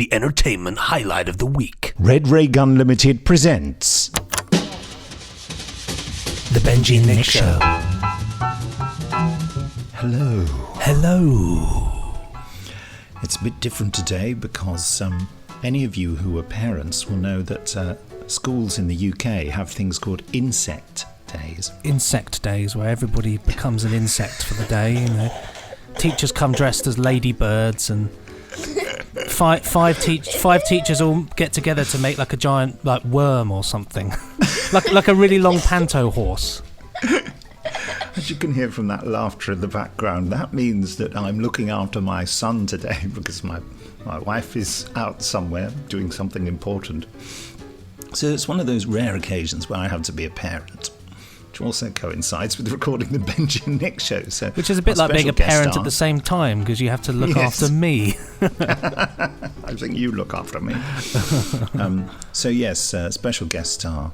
the entertainment highlight of the week. Red Ray Gun Limited presents The Benji and Nick Show. Hello. Hello. It's a bit different today because any of you who are parents will know that schools in the UK have things called insect days. Insect days, where everybody becomes an insect for the day. You know, teachers come dressed as ladybirds, and five teachers all get together to make like a giant worm or something, like a really long panto horse. As you can hear from that laughter in the background, that means that I'm looking after my son today because my wife is out somewhere doing something important. So it's one of those rare occasions where I have to be a parent, which also coincides with recording the Benji and Nick Show. So which is a bit like being a parent at the same time, because you have to look after me. I think you look after me. Special guest star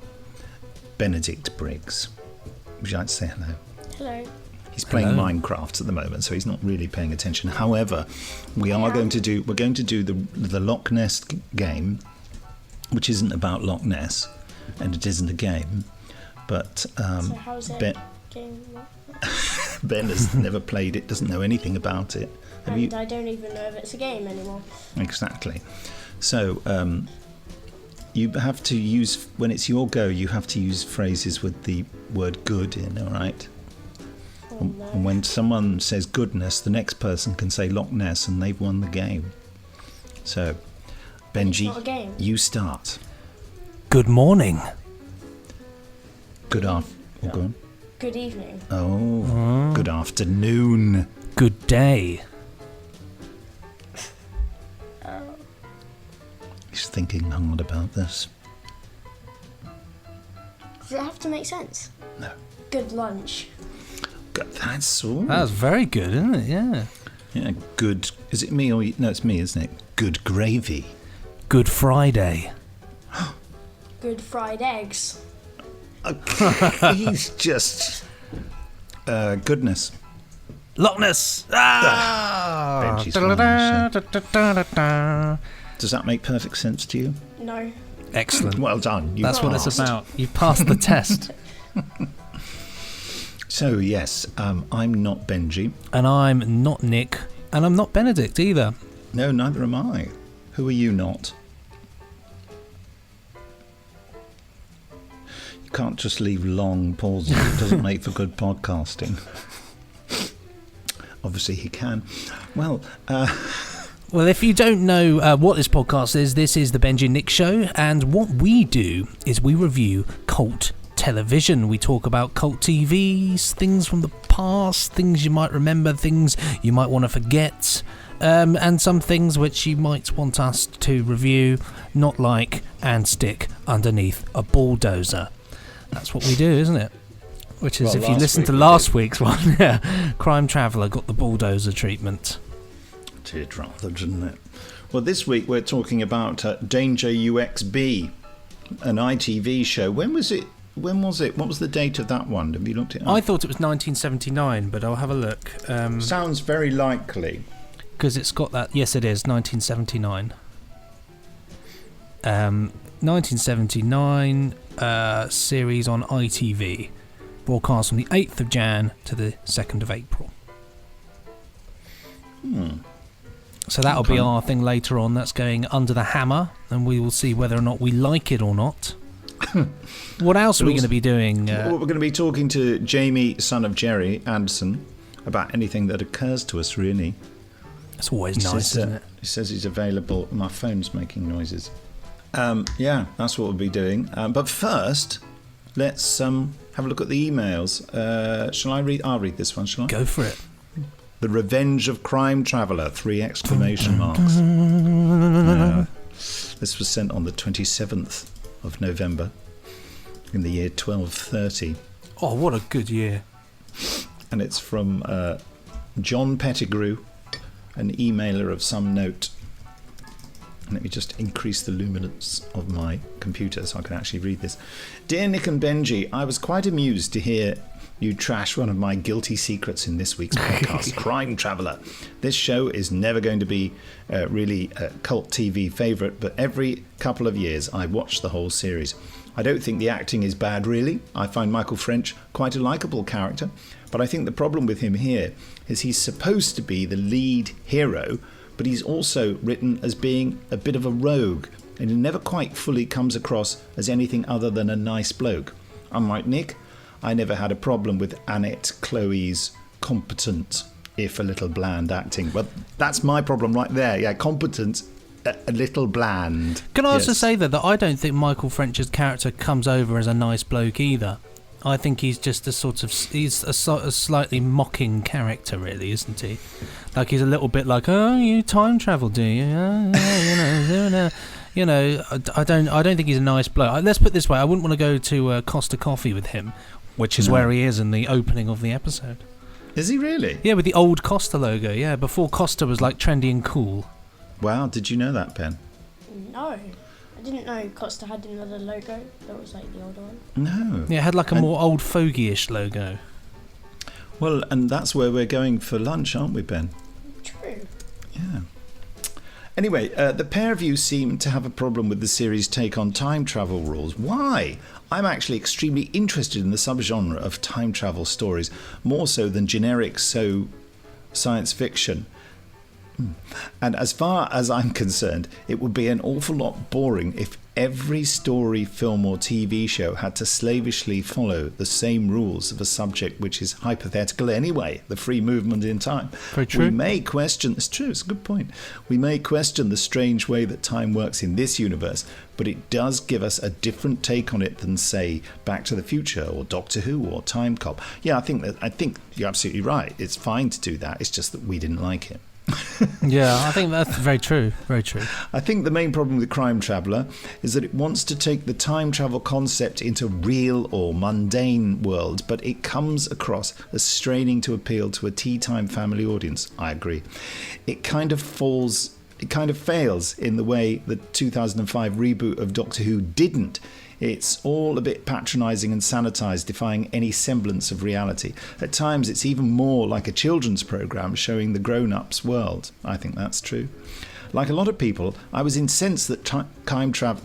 Benedict Briggs. Would you like to say hello? Hello. He's playing Minecraft at the moment, so he's not really paying attention. However, we're going to do the Loch Ness game, which isn't about Loch Ness, and it isn't a game. But so how's it game? Ben has never played it, doesn't know anything about it. I don't even know if it's a game anymore. Exactly. So you have to use, when it's your go, you have to use phrases with the word good in, all right? Oh, no. And when someone says goodness, the next person can say Loch Ness and they've won the game. So, Benji, it's not a game. You start. Good morning. Good afternoon. Go on. Good evening. Oh, good afternoon. Good day. He's thinking hard about this. Does it have to make sense? No. Good lunch. That's all. That was very good, isn't it? Yeah. Yeah, good. Is it me or you? No, it's me, isn't it? Good gravy. Good Friday. Good fried eggs. He's just goodness. Loch Ness. Benji's fine, Does that make perfect sense to you? No. Excellent. Well done. That's what it's about. You passed the test. So yes, I'm not Benji. And I'm not Nick. And I'm not Benedict either. No, neither am I. Who are you not? You can't just leave long pauses. It doesn't make for good podcasting. Obviously he can. Well, if you don't know what this podcast is, this is the Benji and Nick Show, and what we do is we review cult television. We talk about cult TVs, things from the past, things you might remember, things you might want to forget, and some things which you might want us to review, not like, and stick underneath a bulldozer. That's what we do, isn't it? Which is, if you listen to last week's one, Crime Traveller got the bulldozer treatment. Did rather, didn't it? Well, this week we're talking about Danger UXB, an ITV show. When was it? What was the date of that one? Have you looked it up? I thought it was 1979, but I'll have a look. Sounds very likely. Because it's got that. Yes, it is 1979. 1979 series on ITV, broadcast from the 8th of Jan to the 2nd of April. So that'll be our thing later on. That's going under the hammer, and we will see whether or not we like it or not. What else are we going to be doing? We're going to be talking to Jamie, son of Jerry Anderson, about anything that occurs to us, really. It's always nice, isn't it? He says he's available. My phone's making noises. Yeah, that's what we'll be doing. But first, let's have a look at the emails. Shall I read? I'll read this one, shall I? Go for it. The Revenge of Crime Traveller, 3 exclamation marks. This was sent on the 27th of November in the year 1230. Oh, what a good year. And it's from John Pettigrew, an emailer of some note. Let me just increase the luminance of my computer so I can actually read this. Dear Nick and Benji, I was quite amused to hear you trash one of my guilty secrets in this week's podcast, Crime Traveller. This show is never going to be really a cult TV favourite, but every couple of years I watch the whole series. I don't think the acting is bad, really. I find Michael French quite a likeable character, but I think the problem with him here is he's supposed to be the lead hero, but he's also written as being a bit of a rogue, and he never quite fully comes across as anything other than a nice bloke. Unlike Nick, I never had a problem with Annette Chloe's competent, if a little bland acting. But that's my problem right there. Yeah, competent, a little bland. Can I also say that I don't think Michael French's character comes over as a nice bloke either. I think he's just a slightly mocking character, really, isn't he? Like he's a little bit like, oh, you time travel, do you? I don't think he's a nice bloke. Let's put it this way: I wouldn't want to go to Costa Coffee with him, which is where he is in the opening of the episode. Is he really? Yeah, with the old Costa logo. Yeah, before Costa was like trendy and cool. Wow, did you know that, Ben? No. I didn't know Costa had another logo that was like the older one. No. Yeah, it had like a more old fogey-ish logo. Well, and that's where we're going for lunch, aren't we, Ben? True. Yeah. Anyway, the pair of you seem to have a problem with the series' take on time travel rules. Why? I'm actually extremely interested in the subgenre of time travel stories, more so than generic science fiction. And as far as I'm concerned, it would be an awful lot boring if every story, film or TV show had to slavishly follow the same rules of a subject which is hypothetical anyway, the free movement in time. Very true. We may question, it's true, it's a good point. We may question the strange way that time works in this universe, but it does give us a different take on it than, say, Back to the Future or Doctor Who or Time Cop. Yeah, I think you're absolutely right. It's fine to do that. It's just that we didn't like it. Yeah, I think that's very true. Very true. I think the main problem with Crime Traveller is that it wants to take the time travel concept into real or mundane world, but it comes across as straining to appeal to a tea time family audience. I agree. It kind of fails in the way the 2005 reboot of Doctor Who didn't. It's all a bit patronising and sanitised, defying any semblance of reality. At times, it's even more like a children's programme showing the grown-ups' world. I think that's true. Like a lot of people, I was incensed that Time Traveller...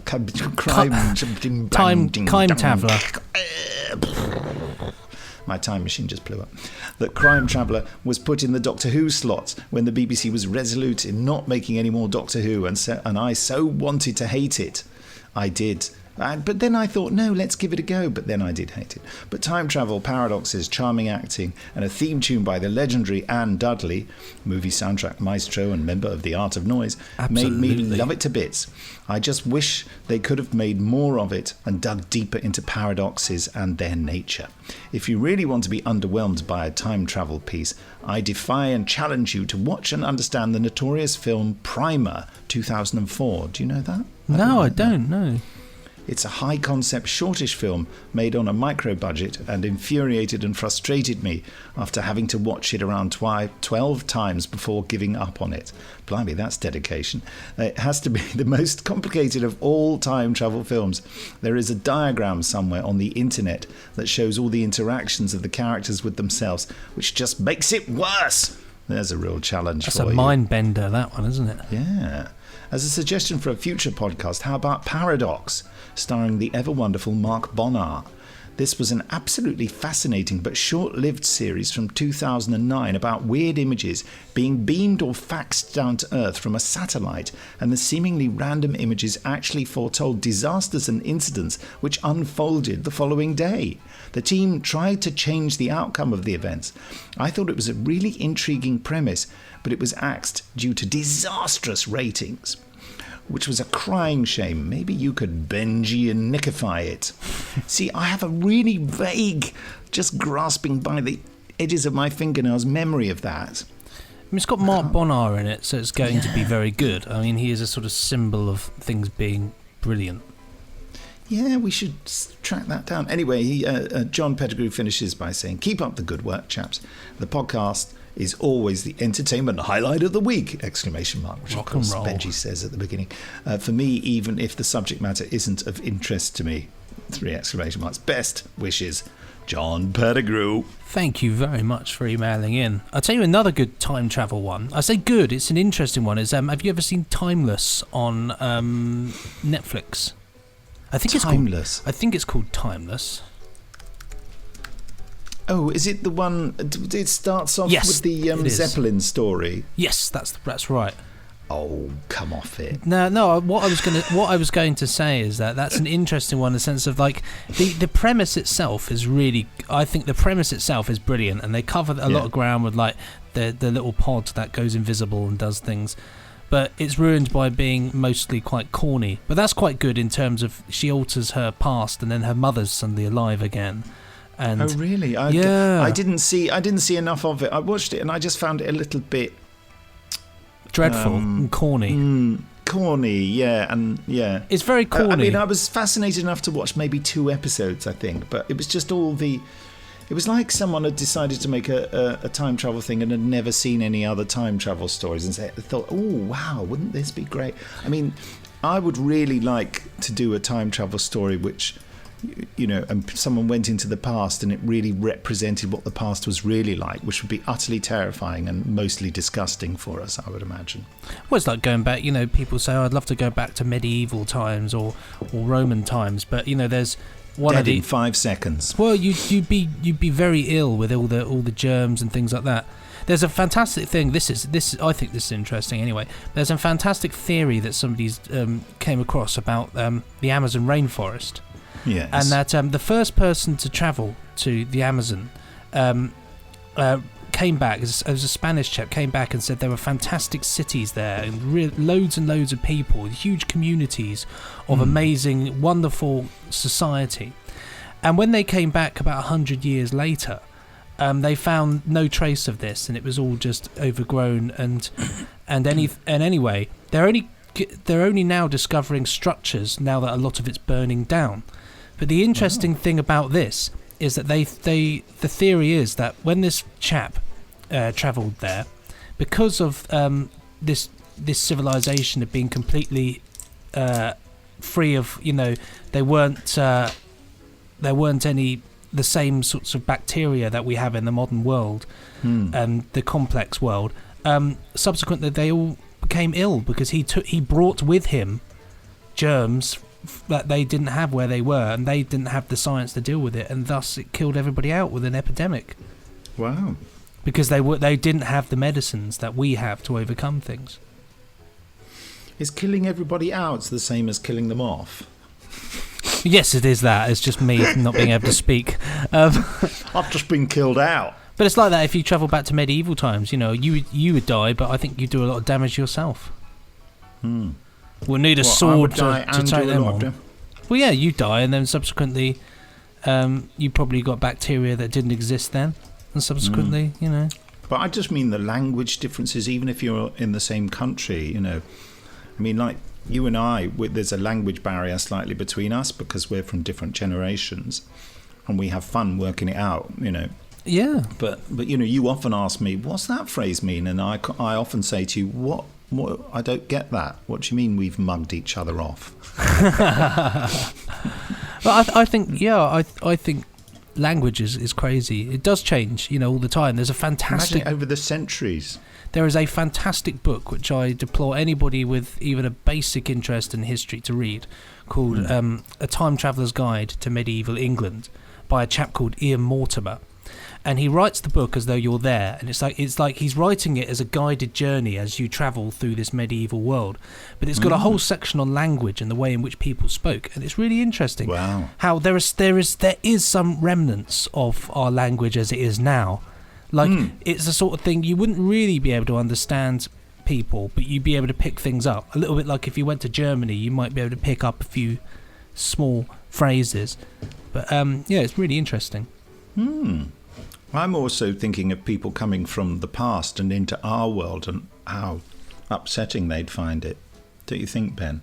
My time machine just blew up. That Crime Traveller was put in the Doctor Who slot when the BBC was resolute in not making any more Doctor Who, and I so wanted to hate it. I did. But then I thought, no, let's give it a go. But then I did hate it. But time travel, paradoxes, charming acting, and a theme tune by the legendary Anne Dudley, movie soundtrack maestro and member of the Art of Noise, made me love it to bits. I just wish they could have made more of it and dug deeper into paradoxes and their nature. If you really want to be underwhelmed by a time travel piece, I defy and challenge you to watch and understand the notorious film Primer 2004. Do you know that? No, I don't know. It's a high-concept, shortish film made on a micro-budget and infuriated and frustrated me after having to watch it around 12 times before giving up on it. Blimey, that's dedication. It has to be the most complicated of all time travel films. There is a diagram somewhere on the internet that shows all the interactions of the characters with themselves, which just makes it worse. There's a real challenge for you. That's a mind bender, that one, isn't it? Yeah. As a suggestion for a future podcast, how about Paradox, starring the ever-wonderful Mark Bonnar? This was an absolutely fascinating but short-lived series from 2009 about weird images being beamed or faxed down to Earth from a satellite, and the seemingly random images actually foretold disasters and incidents which unfolded the following day. The team tried to change the outcome of the events. I thought it was a really intriguing premise, but it was axed due to disastrous ratings, which was a crying shame. Maybe you could Benji and Nickify it. See, I have a really vague, just grasping by the edges of my fingernails memory of that. I mean, it's got Mark Bonnar in it, so it's going to be very good. I mean, he is a sort of symbol of things being brilliant. Yeah, we should track that down. Anyway, John Pettigrew finishes by saying, "Keep up the good work, chaps. The podcast is always the entertainment highlight of the week! Exclamation mark, which Rock of course and roll. Benji says at the beginning. For me, even if the subject matter isn't of interest to me, 3 exclamation marks. Best wishes, John Pettigrew. Thank you very much for emailing in. I'll tell you another good time travel one. I say good, it's an interesting one. Is have you ever seen Timeless on Netflix? I think Timeless? I think it's called Timeless. Oh, is it the one? It starts off Yes, with the it is. Zeppelin story. Yes, that's right. Oh, come off it! No. What I was going to say is that's an interesting one in the sense of like the premise itself is really. I think the premise itself is brilliant, and they cover a lot of ground with like the little pod that goes invisible and does things. But it's ruined by being mostly quite corny. But that's quite good in terms of she alters her past, and then her mother's suddenly alive again. And Oh, really? I didn't see enough of it. I watched it and I just found it a little bit dreadful and corny. Corny, yeah, and yeah. It's very corny. I mean, I was fascinated enough to watch maybe 2 episodes, I think, but it was just it was like someone had decided to make a time travel thing and had never seen any other time travel stories and thought, oh, wow, wouldn't this be great? I mean, I would really like to do a time travel story which, you know, and someone went into the past and it really represented what the past was really like, which would be utterly terrifying and mostly disgusting for us, I would imagine. Well, it's like going back, you know, people say, oh, I'd love to go back to medieval times or Roman times, but, you know, there's one Dead of the... in 5 seconds. Well, you'd be very ill with all the germs and things like that. There's a fantastic thing. I think this is interesting. Anyway, there's a fantastic theory that somebody's came across about the Amazon rainforest. Yes. And that the first person to travel to the Amazon came back, as a Spanish chap, came back and said there were fantastic cities there and loads and loads of people, huge communities of amazing, wonderful society. And when they came back about 100 years later, they found no trace of this, and it was all just overgrown. Anyway, they're only now discovering structures now that a lot of it's burning down. But the interesting thing about this is that the theory is that when this chap travelled there, because of this civilization of being completely free of, you know, there weren't any the same sorts of bacteria that we have in the modern world and the complex world. Subsequently, they all became ill because he brought with him germs that they didn't have where they were, and they didn't have the science to deal with it, and thus it killed everybody out with an epidemic. Wow. Because they didn't have the medicines that we have to overcome things. Is killing everybody out the same as killing them off? Yes, it is that. It's just me not being able to speak. I've just been killed out. But it's like that if you travel back to medieval times. You know, you would die, but I think you do a lot of damage yourself. We'll need a sword to take them on. Well, yeah, you die, and then subsequently, you probably got bacteria that didn't exist then, and subsequently, you know. But I just mean the language differences, even if you're in the same country, you know. I mean, like you and I, there's a language barrier slightly between us because we're from different generations, and we have fun working it out, you know. Yeah. But you know, you often ask me, what's that phrase mean? And I often say to you, what? I don't get that. What do you mean we've mugged each other off? But I think language is crazy. It does change, you know, all the time. There's a fantastic... Imagine it over the centuries. There is a fantastic book which I deplore anybody with even a basic interest in history to read, called A Time Traveller's Guide to Medieval England by a chap called Ian Mortimer. And he writes the book as though you're there, and it's like he's writing it as a guided journey as you travel through this medieval world. But it's got a whole section on language and the way in which people spoke, and it's really interesting. Wow! How there is some remnants of our language as it is now. Like it's the sort of thing you wouldn't really be able to understand people, but you'd be able to pick things up. A little bit like if you went to Germany, you might be able to pick up a few small phrases. But yeah, it's really interesting. I'm also thinking of people coming from the past and into our world and how upsetting they'd find it. Don't you think, Ben?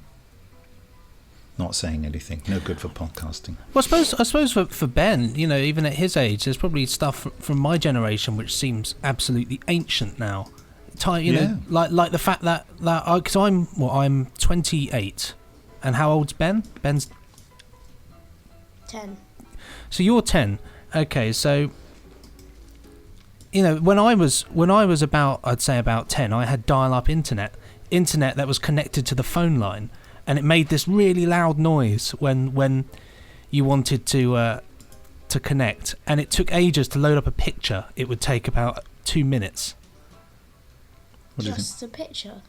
not saying anything. No good for podcasting. Well, I suppose for Ben, even at his age, there's probably stuff from my generation which seems absolutely ancient now. Like the fact that because I'm 28, and how old's Ben? Ben's 10. So you're 10. Okay, so when I was about, I'd say about 10, I had dial-up internet that was connected to the phone line, and it made this really loud noise when you wanted to connect, and it took ages to load up a picture. It would take about 2 minutes. What do you think? Just a picture.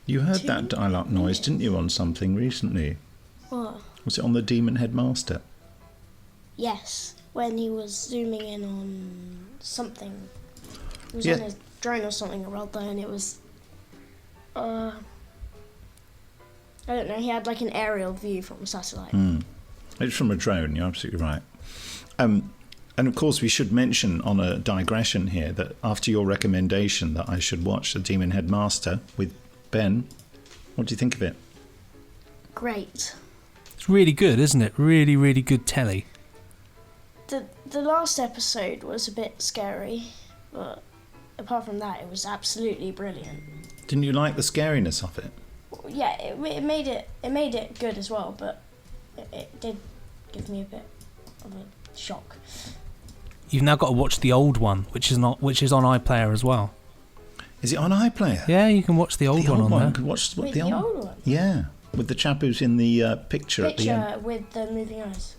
You heard that dial-up noise, didn't you, on something recently? What? Was it on the Demon Headmaster? Yes, when he was zooming in on something. It was Yeah. on a drone or something around there, and it was... I don't know, he had like an aerial view from a satellite. It's from a drone, you're absolutely right. And of course we should mention on a digression here that after your recommendation that I should watch The Demon Headmaster with Ben, what do you think of it? Great. It's really good, isn't it? Really, really good telly. The last episode was a bit scary, but apart from that, it was absolutely brilliant. Didn't you like the scariness of it? Yeah, it made it good as well, but it did give me a bit of a shock. You've now got to watch the old one, which is on iPlayer as well. Is it on iPlayer? Yeah, you can watch the old one on there. Could watch Wait, the old one? Yeah, with the chap who's in the picture at the end. With the moving eyes.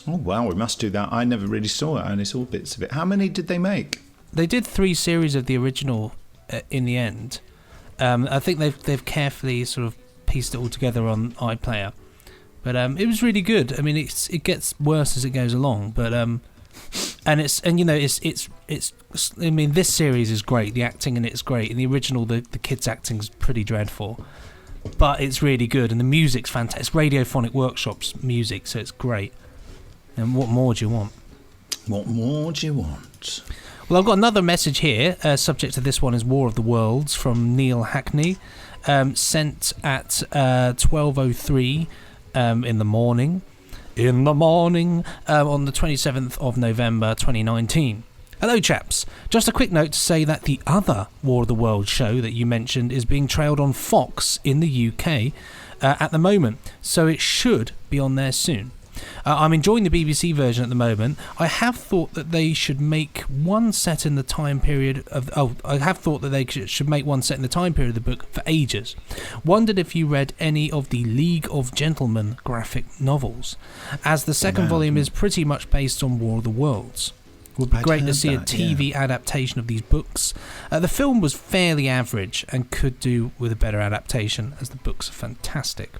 Oh wow, we must do that. I never really saw it. I only saw bits of it. How many did they make? They did 3 series of the original in the end. I think they've carefully sort of pieced it all together on iPlayer, but it was really good. I mean, it gets worse as it goes along, but it's I mean, this series is great. The acting in it is great. In the original, the kids' acting is pretty dreadful, but it's really good, and the music's fantastic. It's Radiophonic Workshop's music, so it's great. And what more do you want? What more do you want? Well, I've got another message here. Subject to this one is War of the Worlds from Neil Hackney, sent at 12:03 in the morning on the 27th of November 2019. Hello, chaps. Just a quick note to say that the other War of the Worlds show that you mentioned is being trailed on Fox in the UK at the moment, so it should be on there soon. I'm enjoying the BBC version at the moment. I have thought that they should make one set in the time period of... I have thought that they should make one set in the time period of the book for ages. Wondered if you read any of the League of Gentlemen graphic novels, as the second volume is pretty much based on War of the Worlds. Would be great to see a TV adaptation of these books. The film was fairly average and could do with a better adaptation, as the books are fantastic.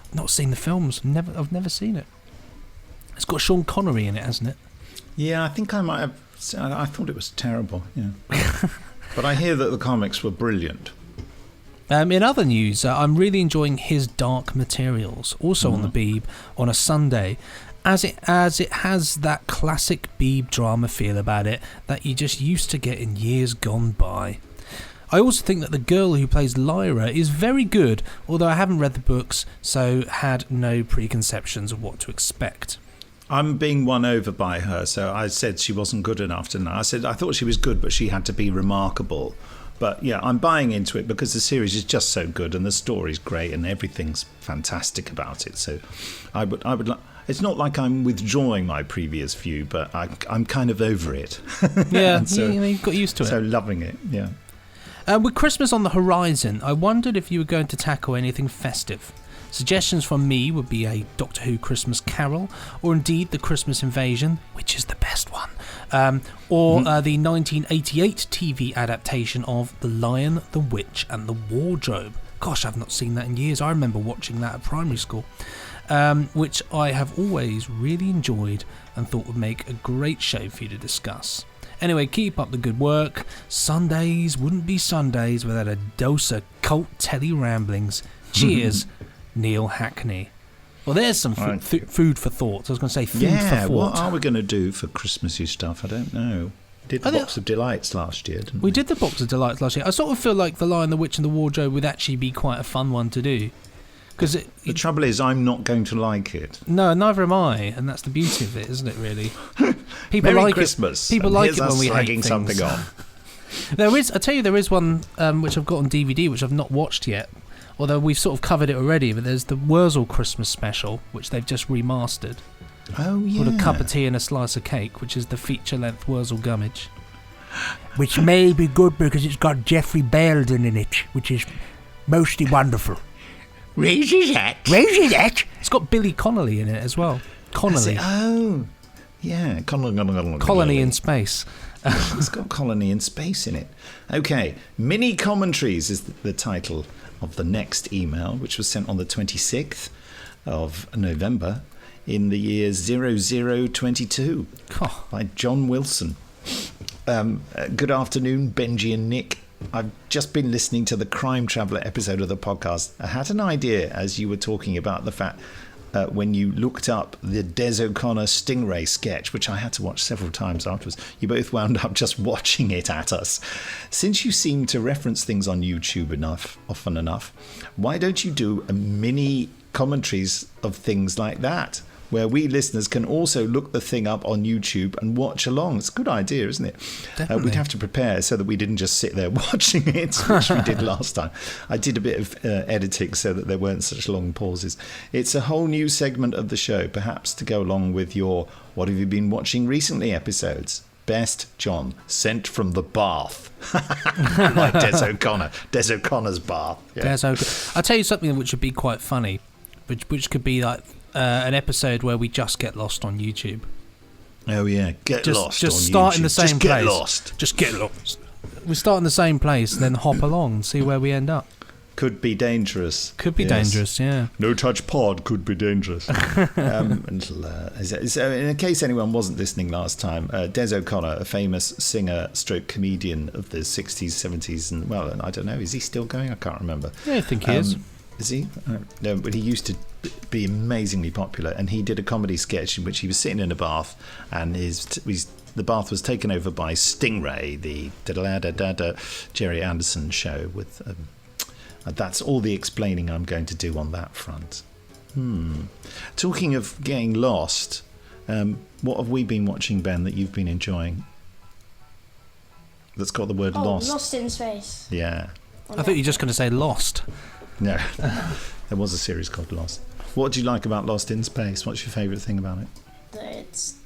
I've not seen the films. I've never seen it. It's got Sean Connery in it, hasn't it? Yeah, I think I might have. I thought it was terrible. Yeah, but I hear that the comics were brilliant. In other news, I'm really enjoying His Dark Materials, also on the Beeb on a Sunday, as it has that classic Beeb drama feel about it that you just used to get in years gone by. I also think that the girl who plays Lyra is very good, although I haven't read the books, so had no preconceptions of what to expect. I'm being won over by her, so I said she wasn't good enough, didn't I? I said I thought she was good, but she had to be remarkable. But yeah, I'm buying into it because the series is just so good and the story's great and everything's fantastic about it. So I would. It's not like I'm withdrawing my previous view, but I'm kind of over it. Yeah, so, you've got used to it. So loving it, yeah. With Christmas on the horizon, I wondered if you were going to tackle anything festive. Suggestions from me would be a Doctor Who Christmas Carol, or indeed The Christmas Invasion, which is the best one, or the 1988 TV adaptation of The Lion, the Witch and the Wardrobe. Gosh, I've not seen that in years. I remember watching that at primary school, which I have always really enjoyed and thought would make a great show for you to discuss. Anyway, keep up the good work. Sundays wouldn't be Sundays without a dose of cult telly ramblings. Cheers. Neil Hackney. Well, there's some food for thought. I was going to say food for thought. What are we going to do for Christmassy stuff? I don't know. Did the Box of Delights last year, didn't we? We did the Box of Delights last year. I sort of feel like The Lion, the Witch and the Wardrobe would actually be quite a fun one to do. Because the trouble is, I'm not going to like it. No, neither am I, and that's the beauty of it, isn't it? Really, people Merry like Christmas. it. People like it when we hate slagging things. something on. I tell you, there is one which I've got on DVD, which I've not watched yet. Although we've sort of covered it already, but there's the Wurzel Christmas special, which they've just remastered. Oh yeah. Called A Cup of Tea and a Slice of Cake, which is the feature-length Wurzel Gummidge. Which may be good because it's got Jeffrey Belden in it, which is mostly wonderful. Raise his hat. Raise his hat. It's got Billy Connolly in it as well. Connolly. Oh, yeah. Colony in Space. It's got Colony in Space in it. Okay, Mini Commentaries is the title of the next email, which was sent on the 26th of November in the year 0022 by John Wilson. Good afternoon, Benji and Nick. I've just been listening to the Crime Traveller episode of the podcast. I had an idea as you were talking about the fact when you looked up the Des O'Connor Stingray sketch, which I had to watch several times afterwards, you both wound up just watching it at us. Since you seem to reference things on YouTube often enough, why don't you do a mini commentaries of things like that, where we listeners can also look the thing up on YouTube and watch along? It's a good idea, isn't it? We'd have to prepare so that we didn't just sit there watching it, which we did last time. I did a bit of editing so that there weren't such long pauses. It's a whole new segment of the show, perhaps to go along with your What Have You Been Watching Recently episodes. Best, John, sent from the bath. Like Des O'Connor. Des O'Connor's bath. Yeah. I'll tell you something which would be quite funny, which could be like an episode where we just get lost on YouTube. Oh yeah, Just on start YouTube. in the same just place. Get lost. Just get lost. We start in the same place, and then hop along and see where we end up. Could be dangerous. Could be dangerous, yeah. No touch pod could be dangerous. So in case anyone wasn't listening last time, Des O'Connor, a famous singer stroke comedian of the 60s, 70s, and well, I don't know, is he still going? I can't remember. Yeah, I think he is. Is he? No, but he used to be amazingly popular, and he did a comedy sketch in which he was sitting in a bath, and the bath was taken over by Stingray, the Jerry Anderson show. With that's all the explaining I'm going to do on that front. Talking of getting lost, what have we been watching, Ben, that you've been enjoying? That's got the word lost. Lost in Space. Yeah. I thought you were just going to say Lost. No, there was a series called Lost. What do you like about Lost in Space? What's your favourite thing about it? That it's,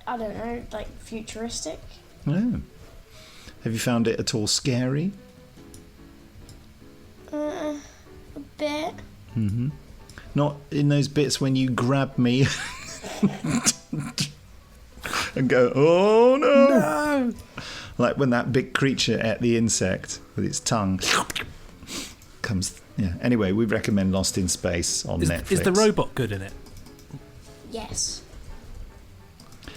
I don't know, like futuristic. Oh. Have you found it at all scary? A bit. Mm-hmm. Not in those bits when you grab me and go, oh no! Like when that big creature ate the insect with its tongue comes. Yeah. Anyway, we recommend Lost in Space on Netflix. Is the robot good in it? Yes.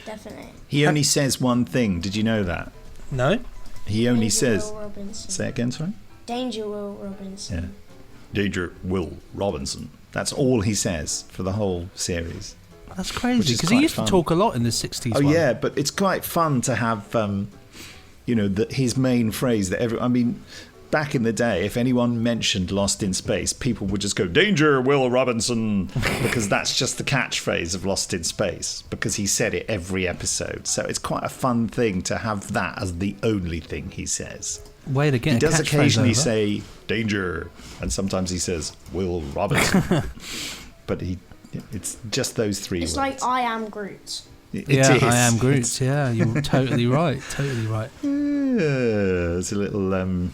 Definitely. He only says one thing. Did you know that? No. He only Danger says. Will Robinson. Say it again, sorry. Danger Will Robinson. Yeah. Danger Will Robinson. That's all he says for the whole series. That's crazy, because he used to talk a lot in the 60s. Oh, yeah, but it's quite fun to have, his main phrase that back in the day, if anyone mentioned Lost in Space, people would just go, Danger, Will Robinson, because that's just the catchphrase of Lost in Space, because he said it every episode. So it's quite a fun thing to have that as the only thing he says. Way to get He does a catchphrase occasionally over. say, Danger, and sometimes he says, Will Robinson. But it's just those three It's words. like I am Groot. It Yeah, is. I am Groot. Yeah, you're totally right. Totally right. Yeah, it's a little...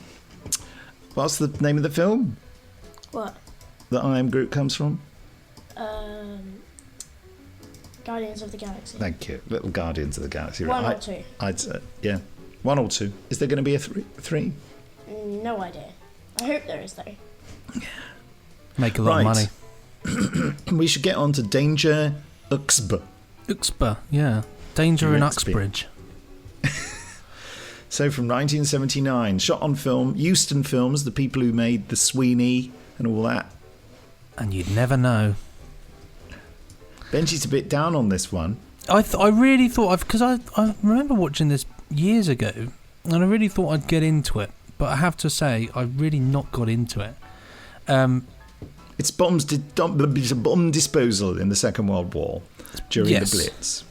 what's the name of the film What? that I Am Groot comes from? Guardians of the Galaxy. Thank you. Little Guardians of the Galaxy. One or two? I'd say, yeah. 1 or 2. Is there going to be a three? No idea. I hope there is, though. Make a lot of money. We should get on to Danger UXB. UXB, yeah. Danger in UXB. Uxbridge. So from 1979, shot on film, Euston Films, the people who made The Sweeney and all that. And you'd never know. Benji's a bit down on this one. I really thought because I remember watching this years ago, and I really thought I'd get into it, but I have to say I've really not got into it. It's bomb disposal in the Second World War during the Blitz.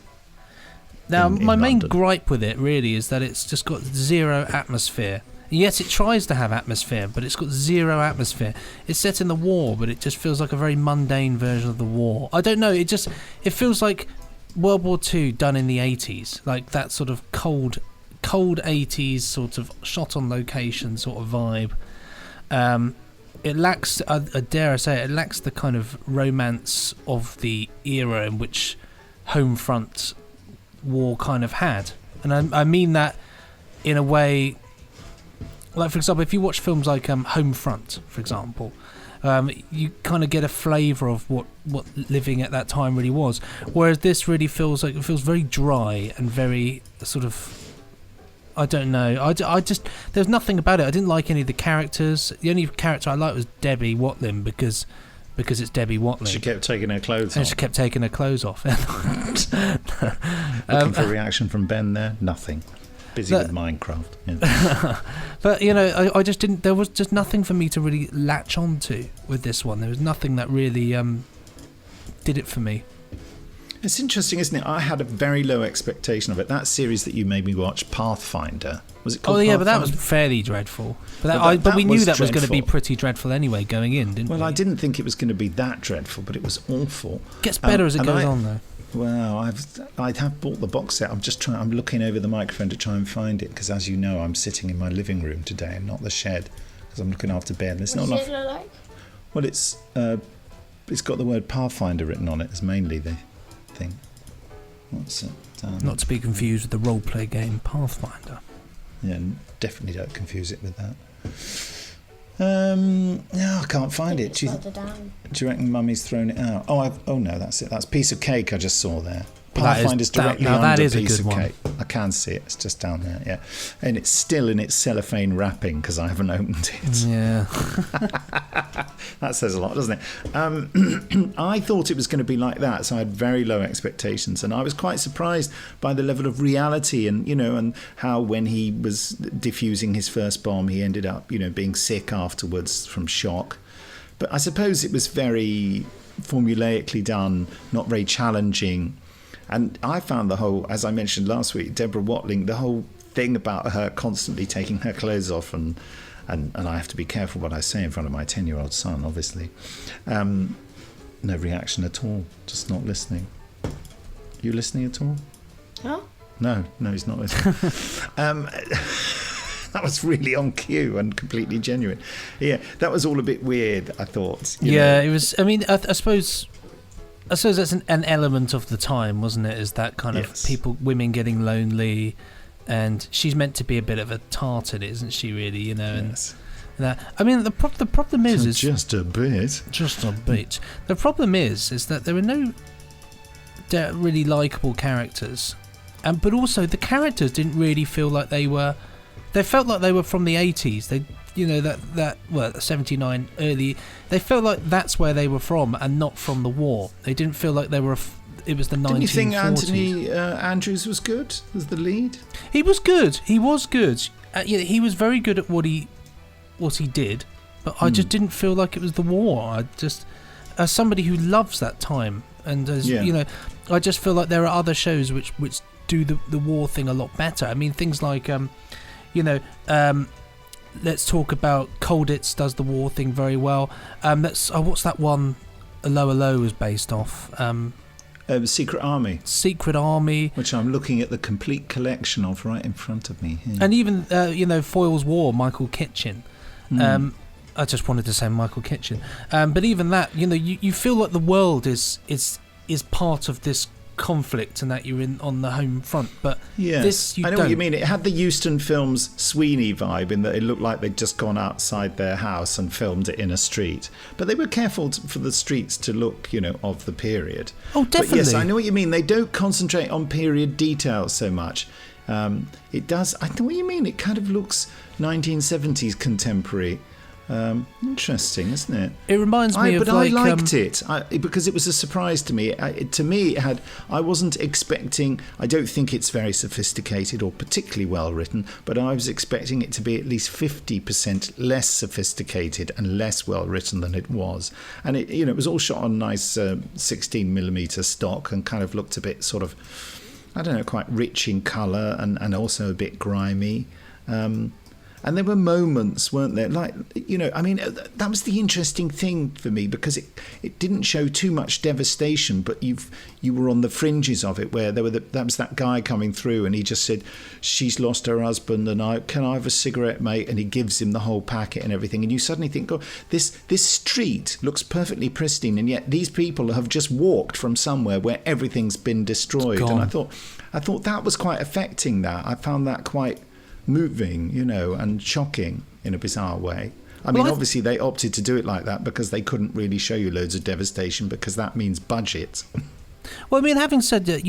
Now, in my main London. gripe with it really is that it's just got zero atmosphere. Yes, it tries to have atmosphere, but it's got zero atmosphere. It's set in the war, but it just feels like a very mundane version of the war. I don't know, it feels like World War II done in the 80s, like that sort of cold 80s sort of shot on location sort of vibe. It lacks, dare I say it lacks the kind of romance of the era in which Homefront war kind of had. And I mean that in a way, like for example, if you watch films like Homefront, for example, you kind of get a flavour of what living at that time really was. Whereas this really feels very dry and very sort of, I don't know. I just there's nothing about it. I didn't like any of the characters. The only character I liked was Debbie Watling because it's Debbie Watling. She kept taking her clothes and off. she kept taking her clothes off. Looking for a reaction from Ben there. Nothing. Busy with Minecraft. Yeah. But I just didn't. There was just nothing for me to really latch onto with this one. There was nothing that really did it for me. It's interesting, isn't it? I had a very low expectation of it. That series that you made me watch, Pathfinder, was it called? Oh yeah, Pathfinder? but that was fairly dreadful. But we knew that was going to be dreadful. pretty dreadful anyway going in, didn't we? Well, I didn't think it was going to be that dreadful, but it was awful. Gets better as it and goes on, though. Well, I have bought the box set. I'm looking over the microphone to try and find it because, as you know, I'm sitting in my living room today and not the shed because I'm looking after Ben. There's What not does enough. it look like? Well, it's got the word Pathfinder written on it as mainly the thing. What's it? Not to be confused with the role-play game Pathfinder. Yeah, definitely don't confuse it with that. No, I can't find it. It's Do you, further down. do you reckon Mummy's thrown it out? Oh no, that's it. That's Piece of Cake I just saw there. That is- Pathfinder's directly now under that is a Piece good of one. Cake. I can see it. It's just down there, yeah. And it's still in its cellophane wrapping because I haven't opened it. Yeah. That says a lot, doesn't it? I thought it was going to be like that, so I had very low expectations, and I was quite surprised by the level of reality, and and how when he was defusing his first bomb, he ended up being sick afterwards from shock. But I suppose it was very formulaically done, not very challenging. And I found the whole, as I mentioned last week, Deborah Watling, the whole thing about her constantly taking her clothes off, and I have to be careful what I say in front of my 10-year-old son, obviously. No reaction at all, just not listening. You listening at all? Huh? No, he's not listening. That was really on cue and completely genuine. Yeah, that was all a bit weird, I thought. Yeah, it was. I mean, I suppose that's an element of the time, wasn't it? Is that kind of women getting lonely, and she's meant to be a bit of a tart in it, isn't she? Really, And that. I mean, the problem is just a bit. Just a bit. The problem is that there are no really likable characters, but also the characters didn't really feel like they were. They felt like they were from the 80s. They, that 79 early. They felt like that's where they were from, and not from the war. They didn't feel like they were. It was the 1940s. Didn't you think Anthony Andrews was good as the lead? He was good. He was good. He was very good at what he did, but I just didn't feel like it was the war. I just, as somebody who loves that time, and as I just feel like there are other shows which do the war thing a lot better. I mean, things like let's talk about Colditz does the war thing very well. What's that one? Lower Low was based off. Secret Army. Secret Army, which I'm looking at the complete collection of right in front of me here. And even Foyle's War, Michael Kitchen. I just wanted to say Michael Kitchen, but even that, you feel like the world is part of this conflict, and that you're on the home front. But this, I know what you mean. It had the Euston Films Sweeney vibe in that it looked like they'd just gone outside their house and filmed it in a street. But they were careful for the streets to look, of the period. Oh, definitely. But yes, I know what you mean. They don't concentrate on period details so much. It does. I know what you mean. It kind of looks 1970s contemporary. Interesting, isn't it? It reminds me of but like... I liked it because it was a surprise to me. I wasn't expecting... I don't think it's very sophisticated or particularly well written, but I was expecting it to be at least 50% less sophisticated and less well written than it was. And it was all shot on nice 16mm stock and kind of looked a bit sort of, I don't know, quite rich in colour and also a bit grimy. And there were moments, weren't there? Like, that was the interesting thing for me, because it didn't show too much devastation, but you were on the fringes of it, where that was that guy coming through, and he just said, she's lost her husband, and can I have a cigarette, mate? And he gives him the whole packet and everything, and you suddenly think, oh, this street looks perfectly pristine, and yet these people have just walked from somewhere where everything's been destroyed. And I thought that was quite affecting. That I found that quite moving, and shocking in a bizarre way. I mean, obviously they opted to do it like that because they couldn't really show you loads of devastation, because that means budget. Well, I mean, having said that,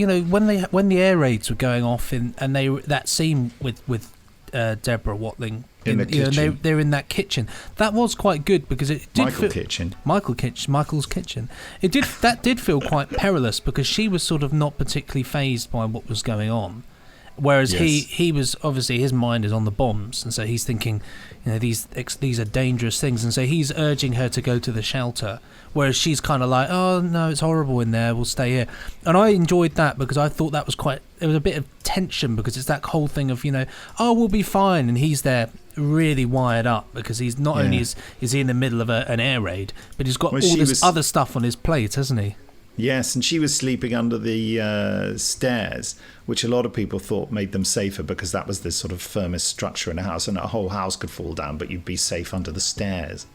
when the air raids were going off that scene with Deborah Watling in the kitchen, they're in that kitchen. That was quite good, because it did Michael's kitchen. That did feel quite perilous, because she was sort of not particularly fazed by what was going on. Whereas he was, obviously his mind is on the bombs, and so he's thinking, these are dangerous things, and so he's urging her to go to the shelter, whereas she's kind of like, oh no, it's horrible in there, we'll stay here. And I enjoyed that, because I thought that was there was a bit of tension, because it's that whole thing of, oh, we'll be fine, and he's there really wired up, because he's not only is he in the middle of an air raid, but he's got all this other stuff on his plate, hasn't he? Yes, and she was sleeping under the stairs, which a lot of people thought made them safer, because that was the sort of firmest structure in a house, and a whole house could fall down, but you'd be safe under the stairs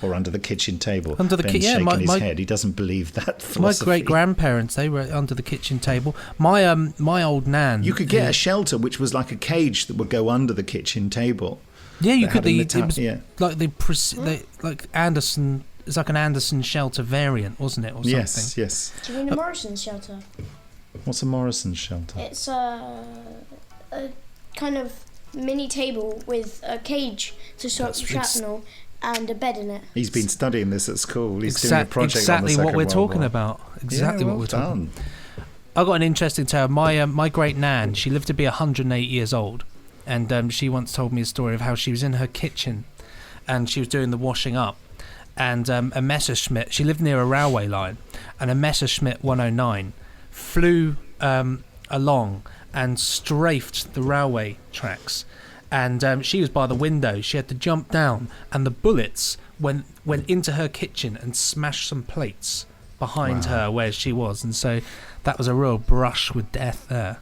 or under the kitchen table. Under the Ben's shaking his head. He doesn't believe that philosophy. My great-grandparents, they were under the kitchen table. My old nan... You could get a shelter which was like a cage that would go under the kitchen table. Yeah, you could. It was like Anderson... It's like an Anderson shelter variant, wasn't it, or something? Yes. Do you mean a Morrison shelter? What's a Morrison shelter? It's a kind of mini table with a cage to stop shrapnel and a bed in it. He's been studying this at school. He's doing a project exactly on the what we're Second talking World about. War. Exactly what we're talking about. I got an interesting tale. My great nan, she lived to be 108 years old, and she once told me a story of how she was in her kitchen, and she was doing the washing up. And a Messerschmitt, she lived near a railway line, and a Messerschmitt 109 flew along and strafed the railway tracks. And she was by the window. She had to jump down, and the bullets went into her kitchen and smashed some plates behind her where she was. And so that was a real brush with death there.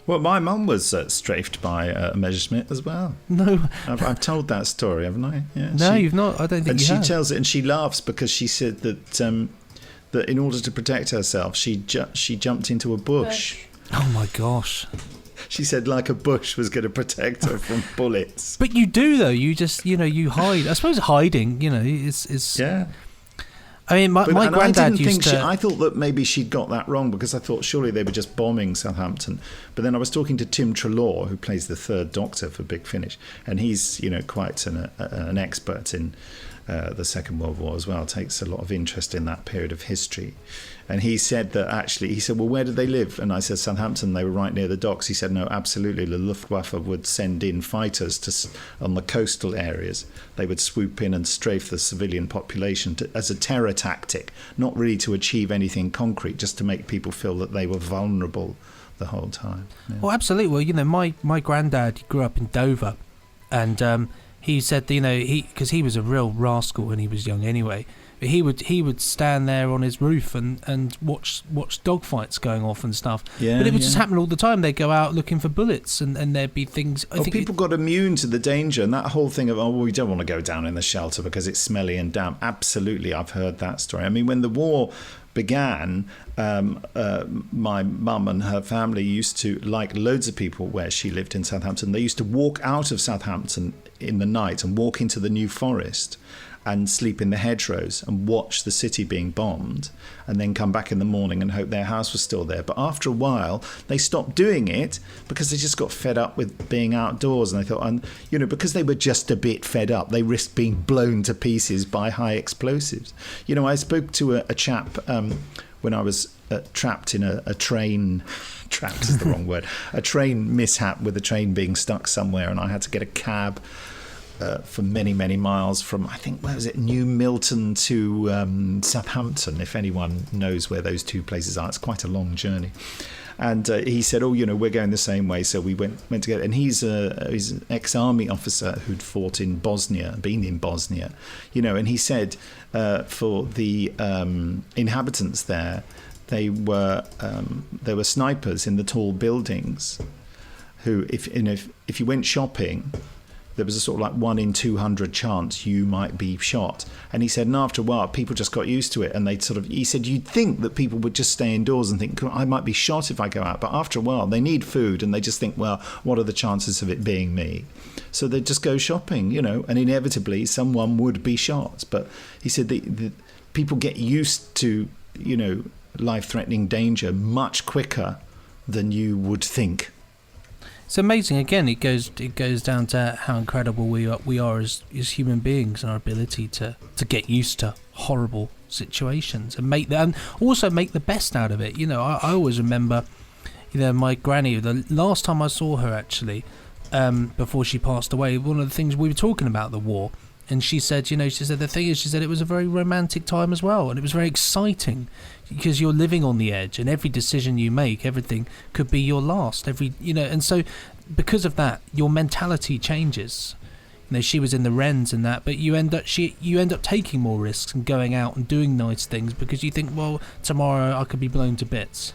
Well, my mum was strafed by a Messerschmitt as well. No. I've told that story, haven't I? Yeah, no, you've not. I don't think you have. And she tells it, and she laughs, because she said that in order to protect herself, she jumped into a bush. Oh, my gosh. She said like a bush was going to protect her from bullets. But you do, though. You just, you hide. I suppose hiding, is... Yeah. I mean, my granddad used to... I thought that maybe she'd got that wrong, because I thought surely they were just bombing Southampton. But then I was talking to Tim Treloar, who plays the third Doctor for Big Finish, and he's quite an expert in the Second World War as well. Takes a lot of interest in that period of history. And he said that actually, well, where did they live? And I said, Southampton, they were right near the docks. He said, no, absolutely. The Luftwaffe would send in fighters on the coastal areas. They would swoop in and strafe the civilian population as a terror tactic, not really to achieve anything concrete, just to make people feel that they were vulnerable the whole time. Yeah. Well, absolutely. Well, my granddad grew up in Dover, and he said, because he was a real rascal when he was young anyway. But he would stand there on his roof and watch dogfights going off and stuff. Yeah, but it would just happen all the time. They'd go out looking for bullets, and there'd be things... people got immune to the danger, and that whole thing of, we don't want to go down in the shelter because it's smelly and damp. Absolutely, I've heard that story. I mean, when the war began, my mum and her family used to, like loads of people where she lived in Southampton, they used to walk out of Southampton in the night and walk into the New Forest. and sleep in the hedgerows and watch the city being bombed, and then come back in the morning and hope their house was still there. But after a while, they stopped doing it because they just got fed up with being outdoors. And they thought, and because they were just a bit fed up, they risked being blown to pieces by high explosives. I spoke to a chap when I was trapped in a train. Trapped is the wrong word. A train mishap with a train being stuck somewhere, and I had to get a cab for many, many miles from, I think, where was it, New Milton to Southampton, if anyone knows where those two places are. It's quite a long journey. And he said, we're going the same way. So we went together. And he's an ex-army officer who'd fought in Bosnia, been in Bosnia, and he said for the inhabitants there, there were snipers in the tall buildings who, if you went shopping, there was a sort of like 1 in 200 chance you might be shot. And he said, and after a while, people just got used to it. And he said, you'd think that people would just stay indoors and think, I might be shot if I go out. But after a while, they need food and they just think, well, what are the chances of it being me? So they just go shopping, and inevitably someone would be shot. But he said that people get used to, life-threatening danger much quicker than you would think. It's amazing. Again, it goes down to how incredible we are as human beings, and our ability to get used to horrible situations and also make the best out of it. I always remember, my granny. The last time I saw her, actually, before she passed away, one of the things we were talking about the war, and she said, the thing is, she said it was a very romantic time as well, and it was very exciting because you're living on the edge, and every decision you make, everything could be your last. And so because of that, your mentality changes. She was in the Wrens and that, but you end up taking more risks and going out and doing nice things because you think, well, tomorrow I could be blown to bits.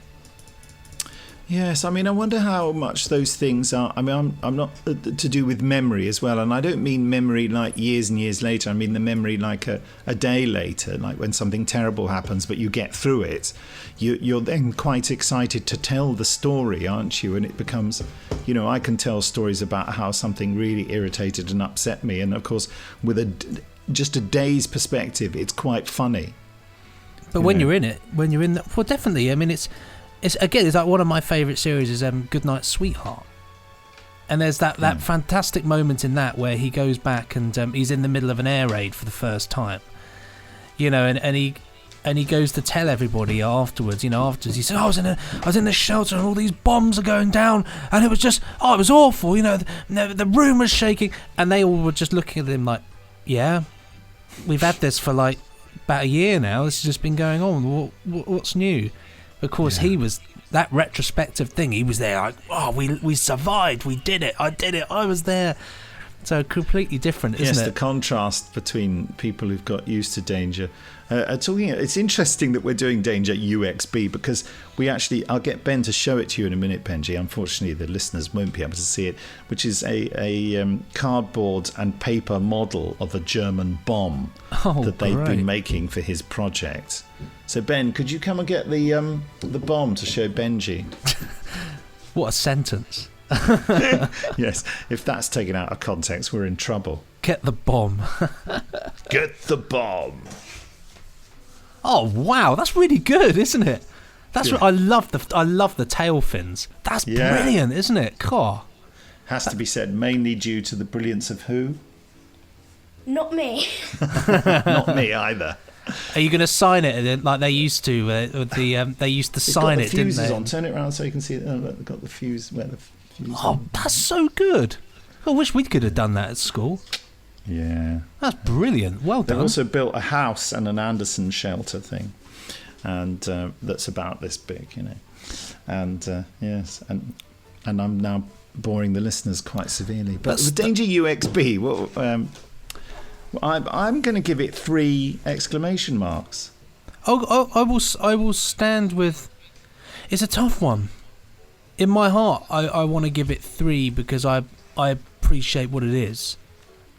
Yes, I wonder how much those things are. I'm not to do with memory as well, and I don't mean memory like years and years later. I mean the memory like a day later, like when something terrible happens, but you get through it. You're then quite excited to tell the story, aren't you? And it becomes, I can tell stories about how something really irritated and upset me, and of course, with just a day's perspective, it's quite funny. But when you're in it, well, definitely. It's like one of my favourite series is Goodnight Sweetheart, and there's that fantastic moment in that where he goes back and he's in the middle of an air raid for the first time, and he goes to tell everybody afterwards. Afterwards he said, I was in the shelter and all these bombs are going down, and it was just it was awful. The room was shaking, and they all were just looking at him like, yeah, we've had this for like about a year now. This has just been going on. What's new? Of course, he was that retrospective thing. He was there, like, oh, we survived, we did it, I was there. So completely different, isn't it? Yes, the contrast between people who've got used to danger. It's interesting that we're doing Danger UXB because I'll get Ben to show it to you in a minute, Benji. Unfortunately, the listeners won't be able to see it, which is a cardboard and paper model of a German bomb that they've been making for his project. So Ben, could you come and get the bomb to show Benji? What a sentence. Yes, if that's taken out of context, we're in trouble. Get the bomb. Get the bomb. Oh wow, that's really good, isn't it? That's I love the tail fins. That's brilliant, isn't it? God. Has to be said, mainly due to the brilliance of who? Not me. Not me either. Are you going to sign it like they used to? They used to sign it, didn't they? On. Turn it around so you can see it. They've got the fuse. Where the fuse? Oh, that's so good. I wish we could have done that at school. Yeah, that's brilliant. Well done. They've also built a house and an Anderson shelter thing, and that's about this big, And yes, and I'm now boring the listeners quite severely. But the Danger UXB. Well, I'm going to give it 3 exclamation marks. I will stand with. It's a tough one. In my heart, I want to give it 3 because I appreciate what it is,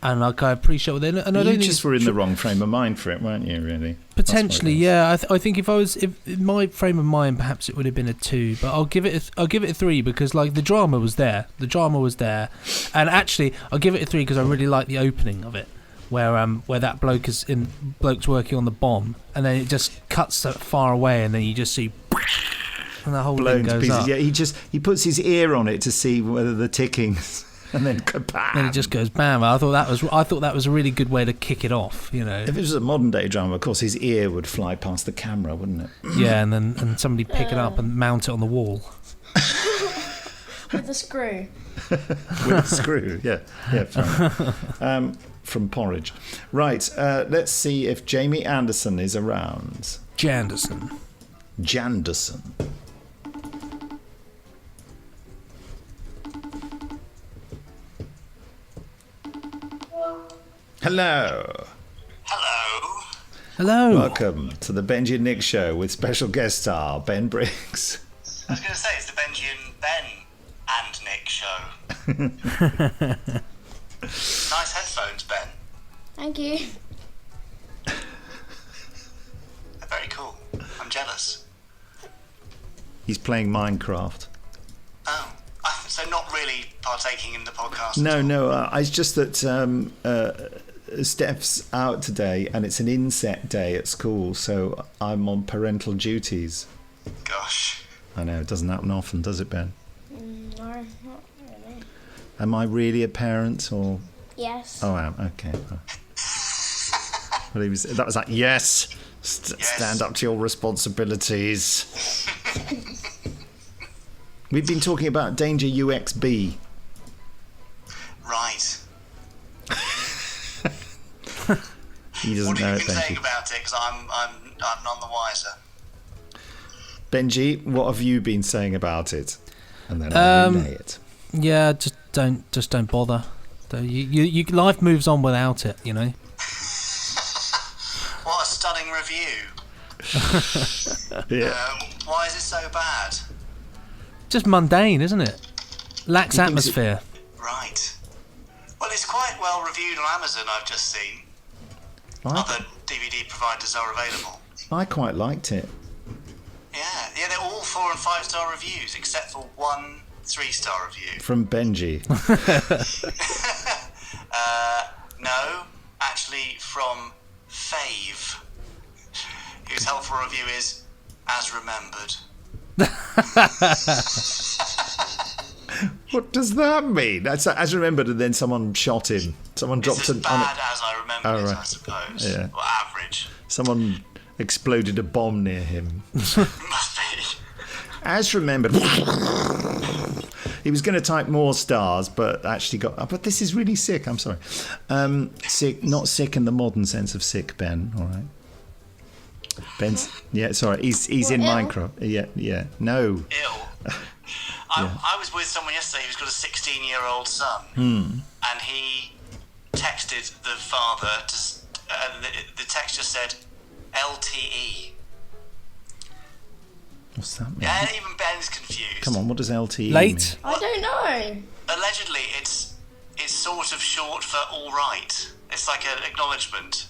and I appreciate what they. And I you just were in the wrong frame of mind for it, weren't you? Really? Potentially, yeah. I think if in my frame of mind, perhaps it would have been a 2. But I'll give it a 3 because like the drama was there. And actually, I'll give it a 3 because I really like the opening of it. where that bloke's working on the bomb, and then it just cuts so far away, and then you just see, and the whole blown thing to goes pieces. up. Yeah, he puts his ear on it to see whether the ticking, and then kabam. And it just goes bam. I thought that was a really good way to kick it off. You know. If it was a modern day drama, of course, his ear would fly past the camera, wouldn't it? Yeah, and somebody pick it up and mount it on the wall. With a screw. With a screw, yeah, fair enough. From Porridge. Right, let's see if Jamie Anderson is around. Janderson. Hello. Hello. Welcome to the Benji and Nick Show with special guest star Ben Briggs. I was going to say, it's the Benji and Ben and Nick show. Nice headphones, Ben. Thank you. They're very cool. I'm jealous. He's playing Minecraft. Oh, so not really partaking in the podcast? No, it's just that Steph's out today and it's an inset day at school, so I'm on parental duties. Gosh. I know, it doesn't happen often, does it, Ben? No, not really. Am I really a parent, or...? Yes. Oh, I am, okay. Well, that was like, yes, stand up to your responsibilities. We've been talking about Danger UXB. Right. He doesn't What know have it, you been saying Benji. about it? Because I'm none the wiser. Benji, what have you been saying about it? And then I'll relay it. Yeah, just don't bother. You life moves on without it, you know. What a stunning review. Yeah. Why is it so bad? Just mundane, isn't it? Lacks atmosphere. Right. Well, it's quite well reviewed on Amazon, I've just seen. Other DVD providers are available. I quite liked it. Yeah, they're all 4 and 5 star reviews, except for one 3-star review. From Benji. No, actually from Fave, whose helpful review is, as remembered. What does that mean? As remembered, and then someone shot him. Someone dropped It's as an... bad as I remembered it, right. I suppose. Yeah. Or average. Someone exploded a bomb near him. Must be. As remembered... He was going to type more stars, but actually got... Oh, but this is really sick, I'm sorry. Sick, not sick in the modern sense of sick, Ben, all right? Ben's... Yeah, sorry, he's in Ill? Minecraft. Yeah, no. Ill. I was with someone yesterday who's got a 16-year-old son, and he texted the father, the text just said, LTE. What's that mean? Yeah, even Ben's confused. Come on, what does LTE Late. mean? I don't know. Allegedly, it's sort of short for all right. It's like an acknowledgement.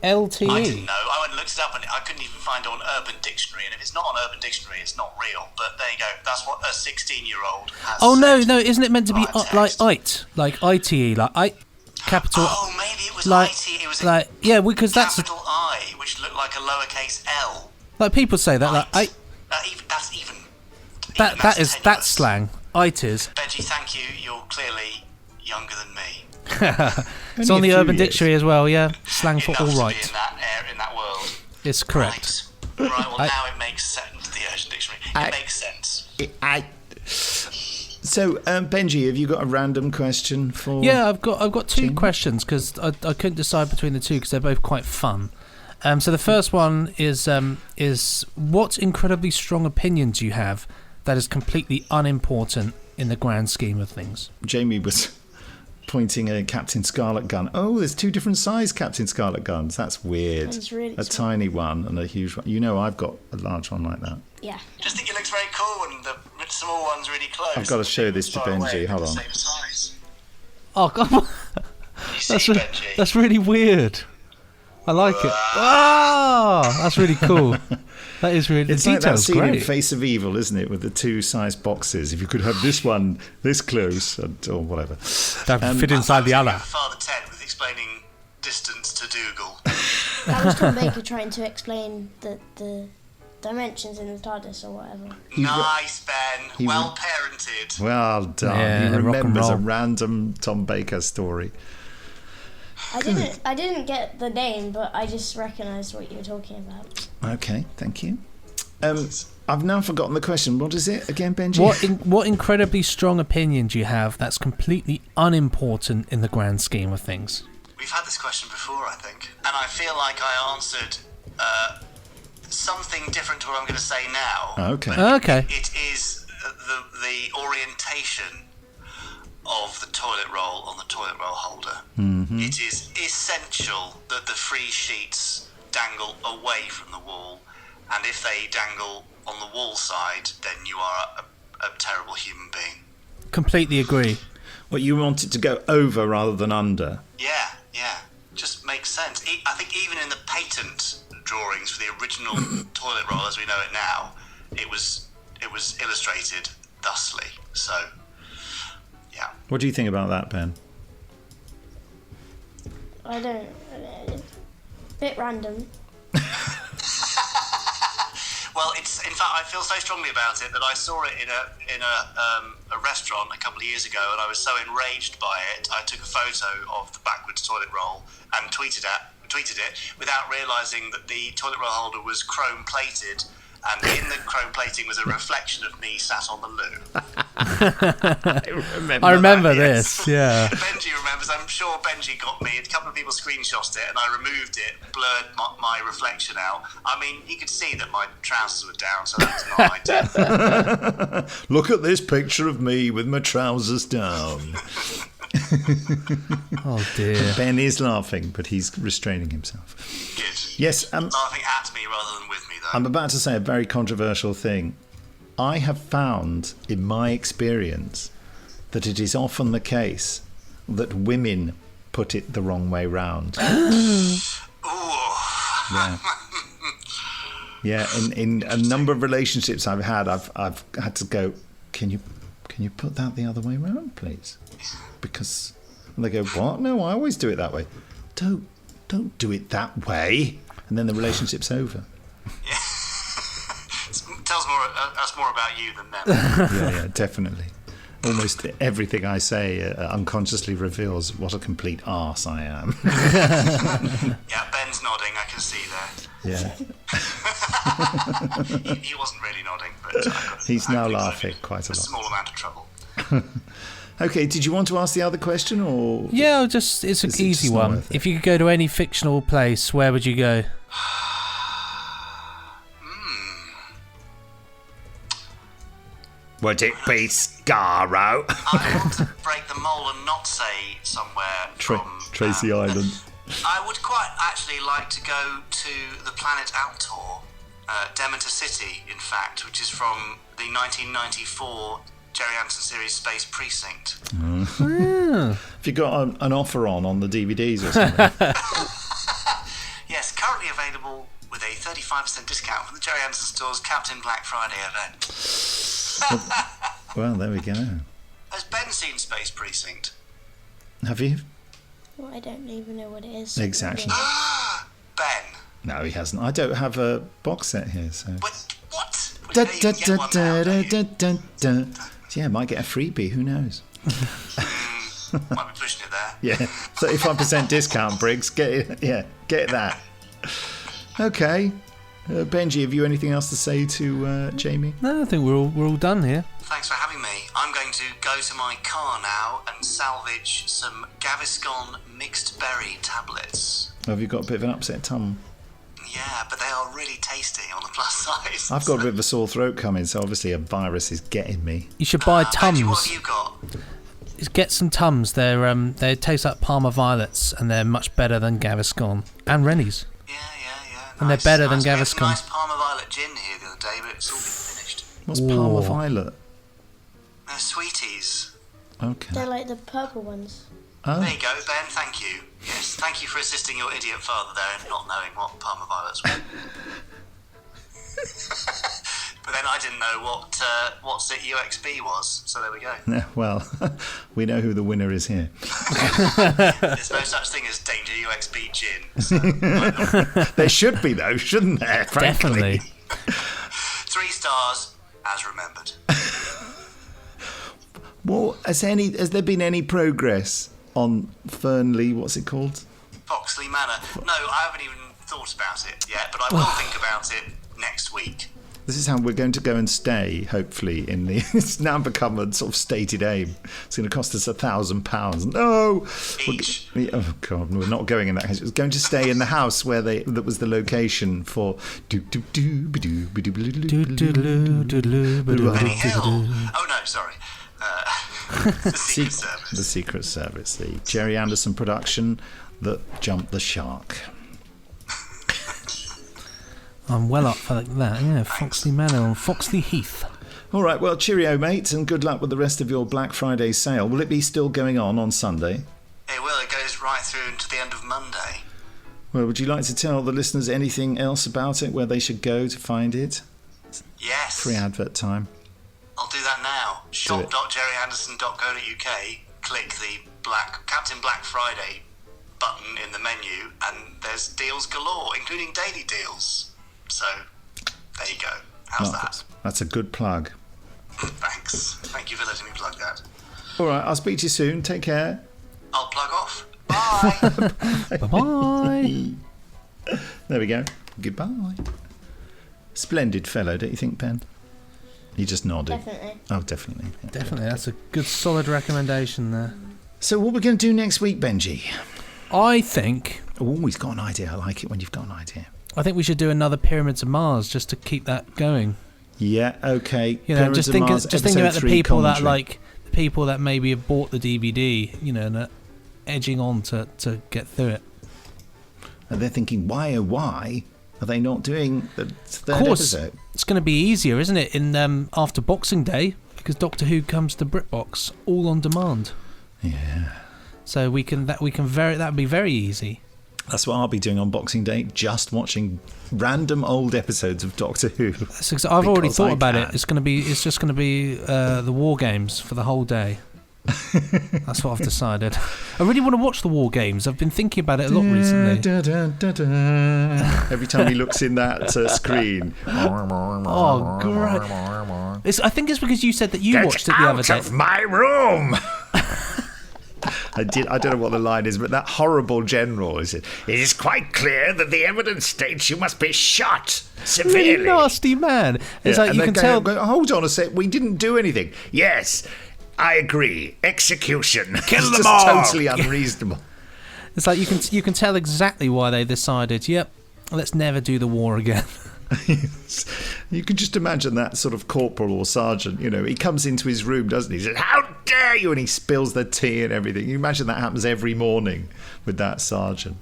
LTE. I didn't know. I went and looked it up, and I couldn't even find it on Urban Dictionary. And if it's not on Urban Dictionary, it's not real. But there you go. That's what a 16-year-old has. Oh said. no, isn't it meant to be Via text. like ITE, like I capital? Oh, maybe it was like, IT. It was like yeah, because that's capital I, which looked like a lowercase L. like people say that like Right. That's even that's tenuous. slang. It is. Benji, thank you. You're clearly younger than me. It's Only on a the few Urban years. Dictionary as well. Yeah, slang for Enough all to be right. in that world. It's correct. Right. Well, now it makes sense. The Urban Dictionary. It makes sense. So, Benji, have you got a random question for... Yeah, I've got two Jamie? questions because I couldn't decide between the two because they're both quite fun. So the first one is what incredibly strong opinion do you have that is completely unimportant in the grand scheme of things? Jamie was pointing a Captain Scarlet gun. Oh, there's two different size Captain Scarlet guns. That's weird. That's really a small. tiny one and a huge one. You know, I've got a large one like that. Yeah. Just think it looks very cool, and the small one's really close. I've got to show this to Far away, Benji. Hold the on. same size. Oh God, You see, Benji? that's really weird. I like it. Ah, that's really cool. That is really. It's The like that detail's scene in great. Face of Evil, isn't it? With the two size boxes. If you could have this one this close, or whatever. That fit inside the other. Father Ted with explaining distance to Dougal. That was Tom Baker trying to explain the dimensions in the TARDIS or whatever. Nice, Ben. Well parented. Well done. Yeah, he remembers rock a and roll. random Tom Baker story. I didn't get the name, but I just recognised what you were talking about. Okay, thank you. I've now forgotten the question. What is it again, Benji? What incredibly strong opinion do you have that's completely unimportant in the grand scheme of things? We've had this question before, I think, and I feel like I answered something different to what I'm going to say now. Okay. Okay. It is the orientation of the toilet roll on the toilet roll holder. Mm-hmm. It is essential that the free sheets dangle away from the wall, and if they dangle on the wall side, then you are a terrible human being. Completely agree. Well, you want it to go over rather than under. Yeah, just makes sense. I think even in the patent drawings for the original toilet roll as we know it now, it was illustrated thusly. So, yeah. What do you think about that, Ben? I don't. Bit random. Well, it's in fact I feel so strongly about it that I saw it in a restaurant a couple of years ago, and I was so enraged by it. I took a photo of the backwards toilet roll and tweeted it without realising that the toilet roll holder was chrome plated, and in the chrome plating was a reflection of me sat on the loo. I remember Yes. this. Yeah. Benji remembers. I'm sure Benji got me. A couple of people screenshotted it, and I removed it, blurred my reflection out. I mean, you could see that my trousers were down, so that's not ideal. Look at this picture of me with my trousers down. Oh dear. Ben is laughing, but he's restraining himself. Good. Yes, Laughing at me rather than with me, though. I'm about to say a very controversial thing. I have found, in my experience, that it is often the case that women put it the wrong way round. Ooh. Yeah. Yeah, in a number of relationships I've had, I've had to go, can you put that the other way round, please? Because and they go, what? No, I always do it that way. Don't do it that way. And then the relationship's over. Yeah. Tells us more about you than them. Yeah, definitely. Almost everything I say unconsciously reveals what a complete arse I am. Yeah, Ben's nodding. I can see there. Yeah. He wasn't really nodding, but He's now hopefully laughing saved quite a a lot. small amount of trouble. Okay, did you want to ask the other question, or Yeah, it's an Is it easy just not one. worth it? If you could go to any fictional place, where would you go? would it be Scarrow? I want to break the mold and not say somewhere from Tracy Island. I would quite actually like to go to the planet Altor, Demeter City, in fact, which is from the 1994 Jerry Anderson series Space Precinct. Have you got an offer on the DVDs or something? Yes, currently available with a 35% discount from the Jerry Anderson Store's Captain Black Friday event. Well, there we go. Has Ben seen Space Precinct? Have you? Well, I don't even know what it is. Exactly. Ben. No, he hasn't. I don't have a box set here, so. What? Well, Da, you da, can get da, one da, now, da, don't da, you? da, da. Yeah, might get a freebie. Who knows? Might be pushing it there. Yeah, 35% discount, Briggs. Get it. Yeah, get that. Okay, Benji, have you anything else to say to Jamie? No, I think we're all done here. Thanks for having me. I'm going to go to my car now and salvage some Gaviscon mixed berry tablets. Have you got a bit of an upset tongue? Yeah, but they are really tasty on the plus side. I've got a bit of a sore throat coming, so obviously a virus is getting me. You should buy Benji, what Tums. have you got? Just get some Tums. They taste like Parma Violets, and they're much better than Gaviscon and Rennie's. Yeah. And they're better than We had Gaviscon. some nice Parma Violet gin here the other day, but it's all been finished. What's Parma Ooh. Violet? They're sweeties. Okay. They're like the purple ones. There Oh, you go, Ben, thank you. Yes, thank you for assisting your idiot father there and not knowing what Parma Violets were. But then I didn't know what Zit UXB was, so there we go. Yeah, well, we know who the winner is here. There's no such thing as Danger UXB gin. So There should be, though, shouldn't there? Frankly. Definitely. 3 stars, as remembered. Well, has there been any progress on Fernley? What's it called? Foxley Manor. No, I haven't even thought about it yet, but I will think about it next week. This is how we're going to go and stay, hopefully, in the... It's now become a sort of stated aim. It's going to cost us £1,000. No! Each. Oh, God, we're not going in that case. It's going to stay in the house where that was the location for... Benny Hill. Oh, no, sorry. The Secret Service. The Secret Service, the Jerry Anderson production that jumped the shark. I'm well up for that. Yeah, Foxley Manor on Foxley Heath. All right, well, cheerio, mate, and good luck with the rest of your Black Friday sale. Will it be still going on Sunday? It will. It goes right through to the end of Monday. Well, would you like to tell the listeners anything else about it, where they should go to find it? Yes. Free advert time. I'll do that now. shop.jerryanderson.co.uk. Click the Captain Black Friday button in the menu, and there's deals galore, including daily deals. So, there you go. How's that? That's a good plug. Thanks. Thank you for letting me plug that. All right, I'll speak to you soon. Take care. I'll plug off. Bye. Bye-bye. There we go. Goodbye. Splendid fellow, don't you think, Ben? He just nodded. Definitely. Oh, definitely. Yeah. Definitely, that's a good solid recommendation there. So what we're going to do next week, Benji? I think Oh, he's got an idea. I like it when you've got an idea. we should do another Pyramids of Mars just to keep that going. Yeah, okay. You know, Pyramids of Mars, just thinking about the episode 3 people commentary. the people that maybe have bought the DVD, you know, and are edging on to get through it. And they're thinking, why are they not doing the third Of course, episode? it's going to be easier, isn't it, in after Boxing Day, because Doctor Who comes to BritBox all on demand. Yeah. So that would be very easy. That's what I'll be doing on Boxing Day, just watching random old episodes of Doctor Who. I've already Because thought I about can. it. It's just going to be the War Games for the whole day. That's what I've decided. I really want to watch the War Games. I've been thinking about it a lot recently. Every time he looks in that screen. Oh, great! I think it's because you said that you watched it the other day. Get out of my room! I don't know what the line is, but that horrible general is it. It is quite clear that the evidence states you must be shot severely. Really nasty man. It's Yeah, like and you they can go, tell. hold on a sec, we didn't do anything. Yes, I agree. Execution. Kill It's them just all. totally unreasonable. It's like you can tell exactly why they decided. Yep, let's never do the war again. You can just imagine that sort of corporal or sergeant, you know, he comes into his room, doesn't he? He says, how dare you? And he spills the tea and everything. You imagine that happens every morning with that sergeant.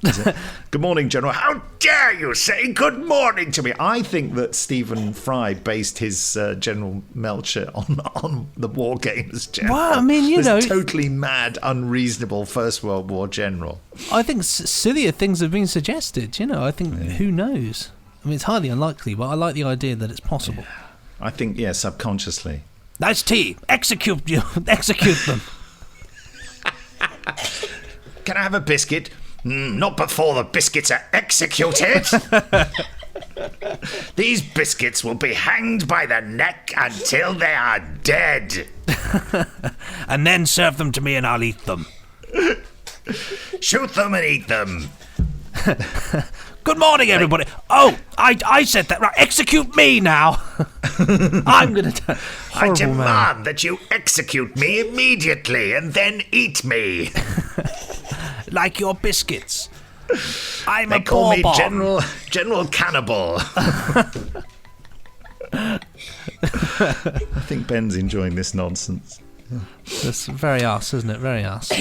Good morning, General. How dare you say good morning to me? I think that Stephen Fry based his General Melcher on the War Games general. Well, I mean, you This know, totally mad, unreasonable First World War general. I think sillier things have been suggested. You know, I think who knows. I mean, it's highly unlikely, but I like the idea that it's possible. I think, yeah, subconsciously. That's tea. Execute them. Can I have a biscuit? Not before the biscuits are executed. These biscuits will be hanged by the neck until they are dead. And then serve them to me and I'll eat them. Shoot them and eat them. Good morning, everybody. Oh, I said that right. Execute me now. I'm going to... I demand that you execute me immediately and then eat me. Like your biscuits. I'm They a call me bourbon. General Cannibal. I think Ben's enjoying this nonsense. That's very us, isn't it? Very us.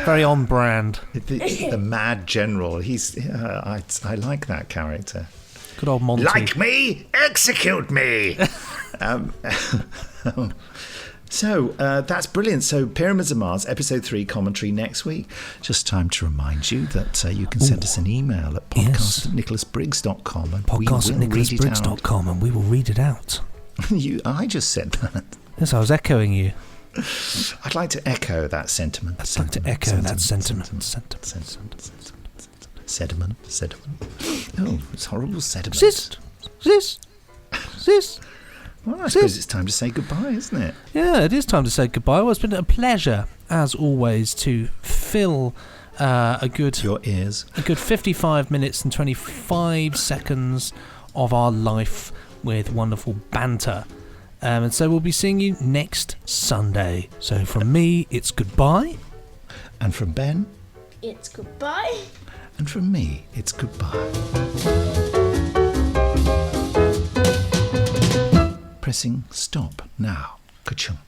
Very on brand. The mad general. I like that character. Good old Monty. Like me? Execute me! So, that's brilliant. So, Pyramids of Mars, Episode 3 commentary next week. Just time to remind you that you can send us an email at podcast@nicholasbriggs.com and we will read it out. podcast@nicholasbriggs.com and we will read it out. I just said that. Yes, I was echoing you. I'd like to echo that sentiment. I'd like to echo that sentiment. Sediment. Oh, it's horrible sediment. This. Well, I suppose it's time to say goodbye, isn't it? Yeah, it is time to say goodbye. Well, it's been a pleasure, as always, to fill Your ears. a good 55 minutes and 25 seconds of our life with wonderful banter. And so we'll be seeing you next Sunday. So from me, it's goodbye. And from Ben. It's goodbye. And from me, it's goodbye. Pressing stop now. Ka-chung.